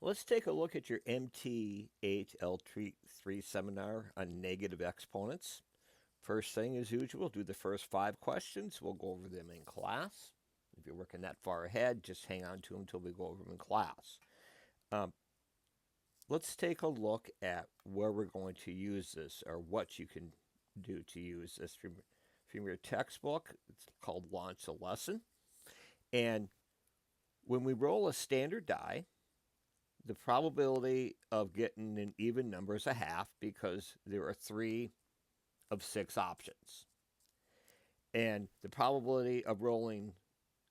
Let's take a look at your MT8L3 seminar on negative exponents. First thing, as usual, do the first 5 questions. We'll go over them in class. If you're working that far ahead, just hang on to them until we go over them in class. Um, let's take a look at where we're going to use this, or what you can do to use this from your textbook. It's called Launch a Lesson. And when we roll a standard die, the probability of getting an even number is a half because there are 3 of 6 options. And the probability of rolling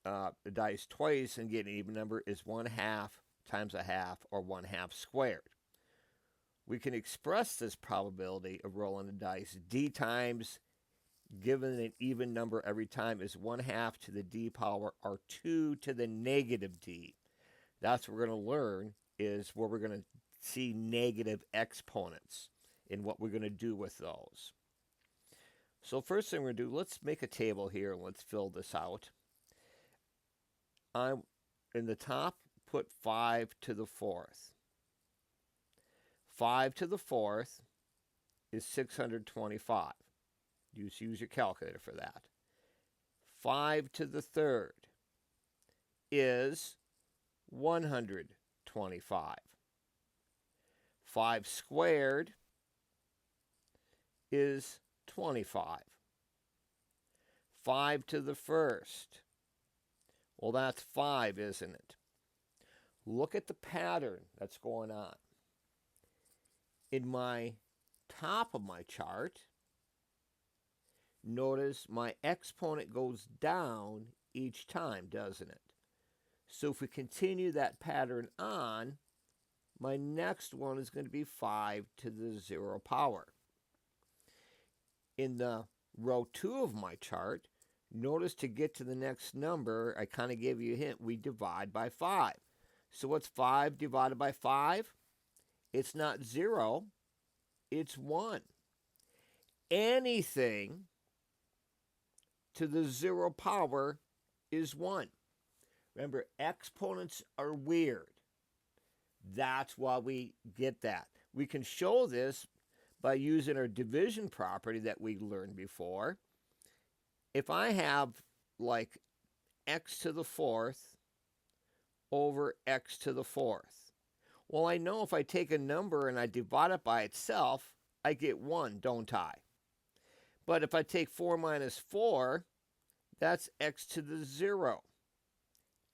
the dice twice and getting an even number is 1/2 times a half, or 1/2 squared. We can express this probability of rolling the dice d times given an even number every time is 1/2 to the d power, or 2 to the negative d. That's what we're going to learn, is where we're going to see negative exponents and what we're going to do with those. So first thing we're going to do, let's make a table here and let's fill this out. In the top, put 5 to the 4th. 5 to the 4th is 625. Use your calculator for that. 5 to the 3rd is 125. 5 squared is 25. 5 to the 1st. Well, that's 5, isn't it? Look at the pattern that's going on. In my top of my chart, notice my exponent goes down each time, doesn't it? So if we continue that pattern on, my next one is going to be 5 to the 0 power. In the row 2 of my chart, notice to get to the next number, I kind of gave you a hint, we divide by 5. So what's 5 divided by 5? It's not 0, it's 1. Anything to the 0 power is 1. Remember, exponents are weird. That's why we get that. We can show this by using our division property that we learned before. If I have like x to the 4th over x to the 4th, well, I know if I take a number and I divide it by itself, I get 1, don't I? But if I take 4 minus 4, that's x to the 0.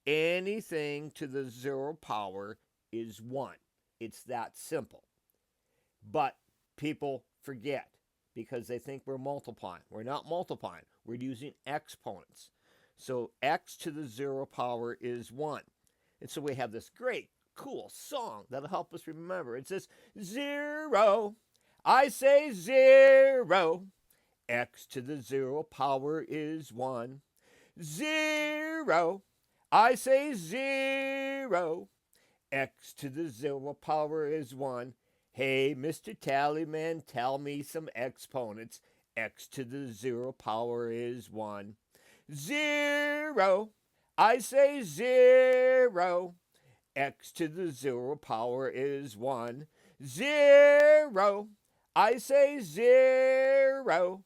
Anything to the 0 power is 1. It's that simple. But people forget because they think we're multiplying. We're not multiplying. We're using exponents. So x to the 0 power is 1. And so we have this great, cool song that'll help us remember. It says 0. I say 0. X to the 0 power is 1. 0. I say 0. X to the 0 power is 1. Hey, Mr. Tallyman, tell me some exponents. X to the 0 power is 1. 0. I say 0. X to the 0 power is 1. 0. I say 0.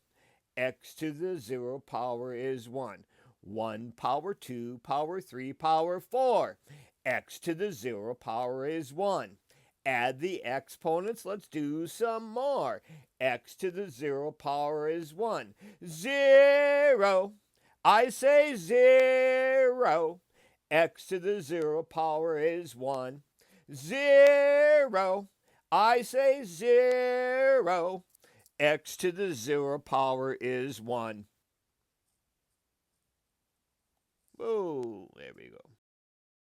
X to the 0 power is 1. 1 power 2 power 3 power 4. X to the 0 power is 1. Add the exponents. Let's do some more. X to the 0 power is 1. 0. I say 0. X to the 0 power is 1. 0. I say 0. X to the 0 power is 1. Whoa, there we go.